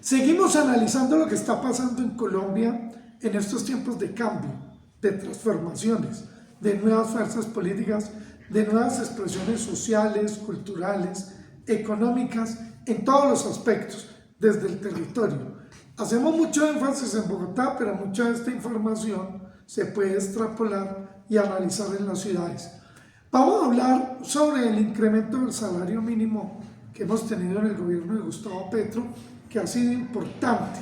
Seguimos analizando lo que está pasando en Colombia en estos tiempos de cambio, de transformaciones, de nuevas fuerzas políticas, de nuevas expresiones sociales, culturales, económicas, en todos los aspectos, desde el territorio. Hacemos mucho énfasis en Bogotá, pero mucha de esta información se puede extrapolar y analizar en las ciudades. Vamos a hablar sobre el incremento del salario mínimo que hemos tenido en el gobierno de Gustavo Petro, que ha sido importante.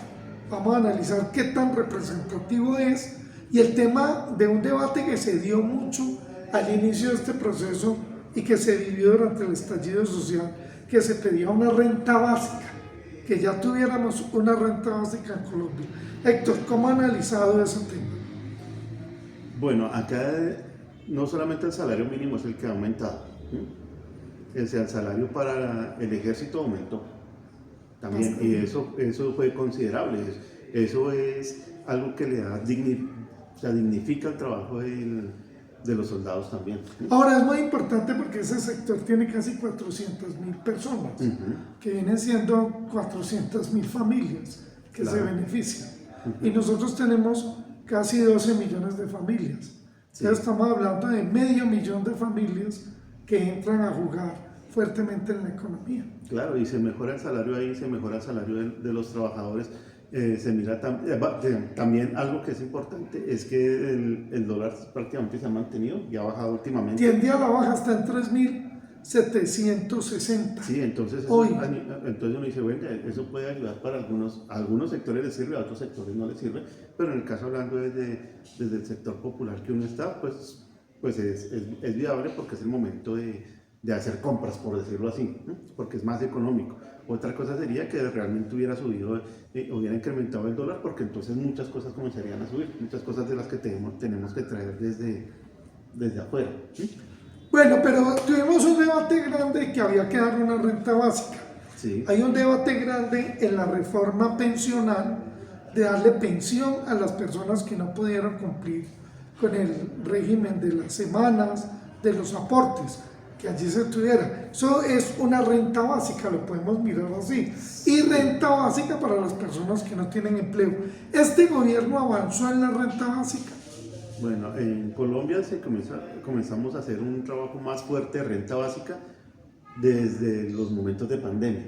Vamos a analizar qué tan representativo es y el tema de un debate que se dio mucho al inicio de este proceso y que se vivió durante el estallido social, que se pedía una renta básica, que ya tuviéramos una renta básica en Colombia. Héctor, ¿cómo ha analizado ese tema? Bueno, acá no solamente el salario mínimo es el que ha aumentado, el salario para el ejército aumentó también, y eso fue considerable. Eso es algo que le da dignifica el trabajo de los soldados también. Ahora es muy importante porque ese sector tiene casi 400.000 personas, que vienen siendo 400.000 familias que se benefician. Y nosotros tenemos casi 12 millones de familias. Ya estamos hablando de 500.000 de familias que entran a jugar fuertemente en la economía. Claro, y se mejora el salario ahí, se mejora el salario de los trabajadores. Se mira también algo que es importante, es que el dólar prácticamente se ha mantenido y ha bajado últimamente. Tiende a la baja, está en 3.760. Sí, entonces uno dice, bueno, eso puede ayudar para algunos sectores les sirve, a otros sectores no les sirve, pero en el caso hablando desde el sector popular que uno está, pues es viable porque es el momento de hacer compras, por decirlo así, ¿no? Porque es más económico. Otra cosa sería que realmente hubiera subido, hubiera incrementado el dólar, porque entonces muchas cosas comenzarían a subir, muchas cosas de las que tenemos que traer desde afuera, ¿sí? Bueno, pero tuvimos un debate grande que había que dar una renta básica. Sí. Hay un debate grande en la reforma pensional de darle pensión a las personas que no pudieron cumplir con el régimen de las semanas, de los aportes, que allí se tuviera. Eso es una renta básica, lo podemos mirar así. Y renta básica para las personas que no tienen empleo. ¿Este gobierno avanzó en la renta básica? Bueno, en Colombia comenzamos a hacer un trabajo más fuerte de renta básica desde los momentos de pandemia.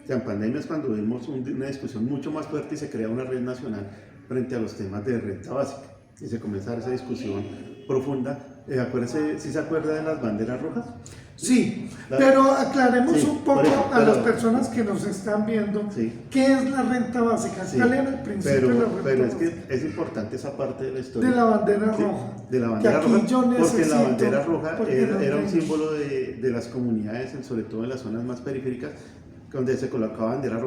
O sea, en pandemia es cuando vimos una discusión mucho más fuerte y se crea una red nacional frente a los temas de renta básica. Y se comienza a dar esa discusión profunda. Acuérdese, ¿sí se acuerda de las banderas rojas? Sí, pero aclaremos un poco a las pero, personas que nos están viendo, ¿qué es la renta básica? ¿Cuál era el principio de la renta básica? Pero es que es importante esa parte de la historia. De la bandera roja. De la bandera roja, porque la bandera roja era un símbolo de las comunidades, sobre todo en las zonas más periféricas, donde se colocaba bandera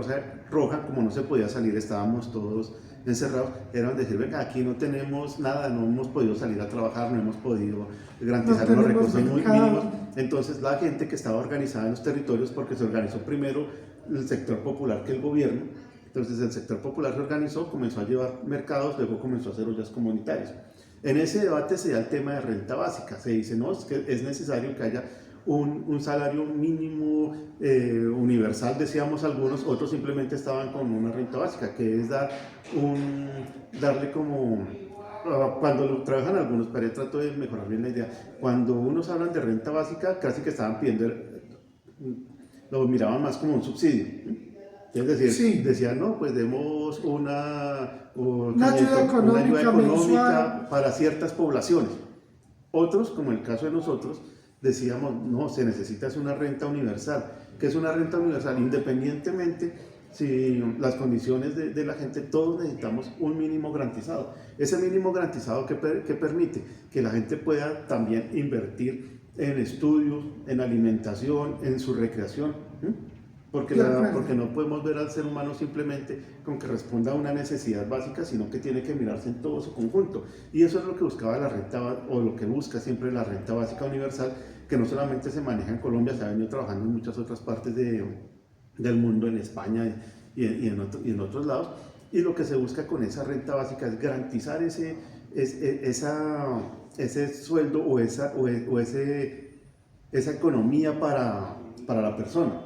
roja, como no se podía salir, estábamos todos encerrados, era donde decir, venga, aquí no tenemos nada, no hemos podido salir a trabajar, no hemos podido garantizar los recursos muy mínimos. Entonces la gente que estaba organizada en los territorios, porque se organizó primero el sector popular que el gobierno, entonces el sector popular se organizó, comenzó a llevar mercados, luego comenzó a hacer ollas comunitarias. En ese debate se da el tema de renta básica, se dice, no, es que es necesario que haya un salario mínimo universal, decíamos algunos, otros simplemente estaban con una renta básica, que es darle como, cuando lo trabajan algunos, pero yo trato de mejorar bien la idea, cuando unos hablan de renta básica, casi que estaban pidiendo, lo miraban más como un subsidio, ¿sí? Es decir, decían, no, pues demos una ayuda económica para ciertas poblaciones. Otros, como el caso de nosotros, decíamos, no, se necesita una renta universal. ¿Qué es una renta universal? Independientemente si las condiciones de la gente, todos necesitamos un mínimo garantizado. Ese mínimo garantizado que permite que la gente pueda también invertir en estudios, en alimentación, en su recreación, porque no podemos ver al ser humano simplemente con que responda a una necesidad básica, sino que tiene que mirarse en todo su conjunto. Y eso es lo que buscaba la renta, o lo que busca siempre la renta básica universal, que no solamente se maneja en Colombia, se ha venido trabajando en muchas otras partes del mundo, en España y en otros lados. Y lo que se busca con esa renta básica es garantizar ese sueldo o esa economía para la persona.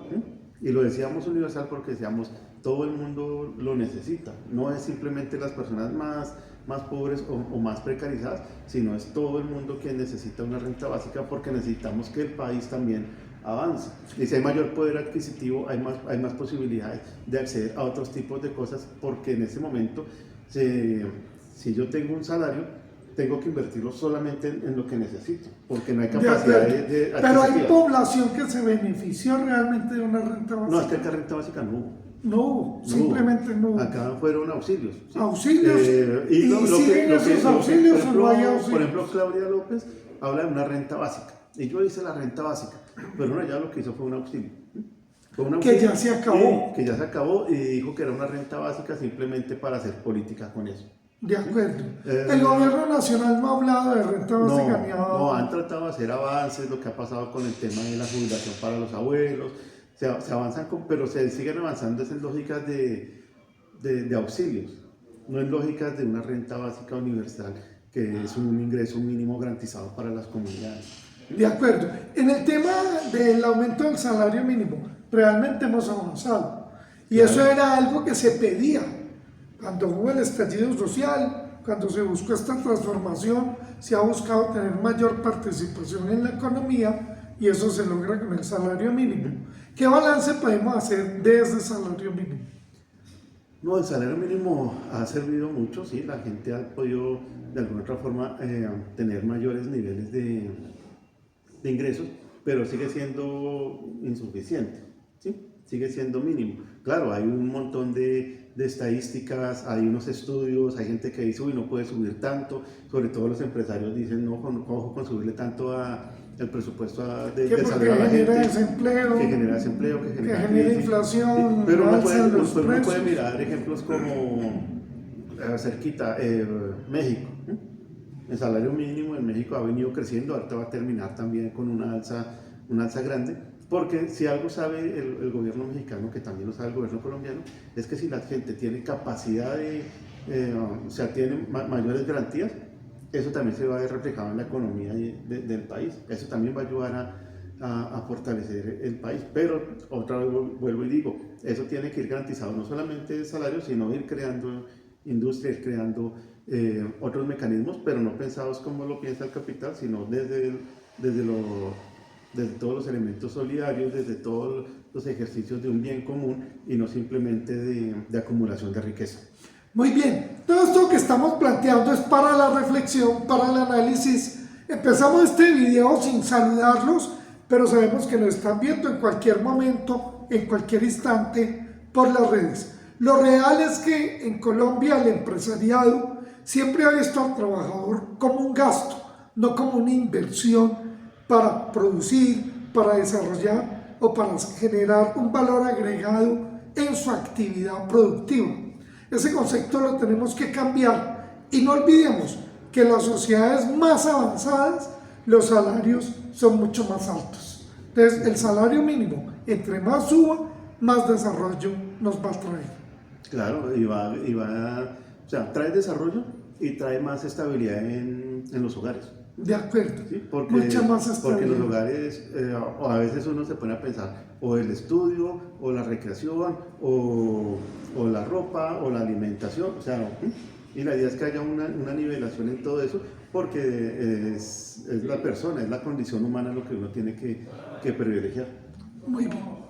Y lo decíamos universal porque decíamos, todo el mundo lo necesita, no es simplemente las personas más pobres o más precarizadas, sino es todo el mundo quien necesita una renta básica porque necesitamos que el país también avance. Y si hay mayor poder adquisitivo, hay más posibilidades de acceder a otros tipos de cosas, porque en ese momento, si yo tengo un salario, tengo que invertirlo solamente en lo que necesito, porque no hay capacidad de Pero hay población que se benefició realmente de una renta básica. No, es que acá renta básica no hubo. No hubo, simplemente no hubo. Acá fueron auxilios. ¿Sí? Auxilios. ¿Y siguen esos auxilios o no hay auxilios? Por ejemplo, Claudia López habla de una renta básica. Y yo hice la renta básica, pero no, ella lo que hizo fue un auxilio. Que ya se acabó. Que ya se acabó y dijo que era una renta básica simplemente para hacer política con eso. De acuerdo. El gobierno nacional no ha hablado de renta básica ni ha dado. No, han tratado de hacer avances, lo que ha pasado con el tema de la jubilación para los abuelos, se avanzan, pero se siguen avanzando en lógicas de auxilios, no en lógicas de una renta básica universal, que es un ingreso mínimo garantizado para las comunidades. De acuerdo. En el tema del aumento del salario mínimo, realmente hemos avanzado. Y claro, eso era algo que se pedía. Cuando hubo el estallido social, cuando se buscó esta transformación, se ha buscado tener mayor participación en la economía y eso se logra con el salario mínimo. ¿Qué balance podemos hacer de ese salario mínimo? No, el salario mínimo ha servido mucho, sí, la gente ha podido de alguna otra forma tener mayores niveles de ingresos, pero sigue siendo insuficiente, ¿sí? Sigue siendo mínimo. Claro, hay un montón de estadísticas, hay unos estudios, hay gente que dice, uy, no puede subir tanto, sobre todo los empresarios dicen, no, ojo con subirle tanto el presupuesto de salario a la gente, desempleo, que genera desempleo, que genera inflación, pero uno puede mirar ejemplos como cerquita, México. El salario mínimo en México ha venido creciendo, ahorita va a terminar también con una alza grande, porque si algo sabe el gobierno mexicano, que también lo sabe el gobierno colombiano, es que si la gente tiene capacidad o sea, tiene mayores garantías, eso también se va a ver reflejado en la economía del país, eso también va a ayudar a fortalecer el país, pero otra vez vuelvo y digo, eso tiene que ir garantizado no solamente el salario, sino ir creando industria, ir creando otros mecanismos, pero no pensados como lo piensa el capital, sino desde todos los elementos solidarios, desde todos los ejercicios de un bien común y no simplemente de acumulación de riqueza. Muy bien, todo esto que estamos planteando es para la reflexión, para el análisis. Empezamos este video sin saludarlos, pero sabemos que nos están viendo en cualquier momento, en cualquier instante, por las redes. Lo real es que en Colombia el empresariado siempre ha visto al trabajador como un gasto, no como una inversión para producir, para desarrollar o para generar un valor agregado en su actividad productiva. Ese concepto lo tenemos que cambiar y no olvidemos que en las sociedades más avanzadas los salarios son mucho más altos. Entonces el salario mínimo, entre más suba, más desarrollo nos va a traer. Claro, o sea, trae desarrollo y trae más estabilidad en los hogares. De acuerdo, ¿sí? mucha más estabilidad. Porque en los hogares, o a veces uno se pone a pensar, o el estudio, o la recreación, o la ropa, o la alimentación, o sea, y la idea es que haya una nivelación en todo eso, porque es la persona, es la condición humana lo que uno tiene que privilegiar. Muy bien.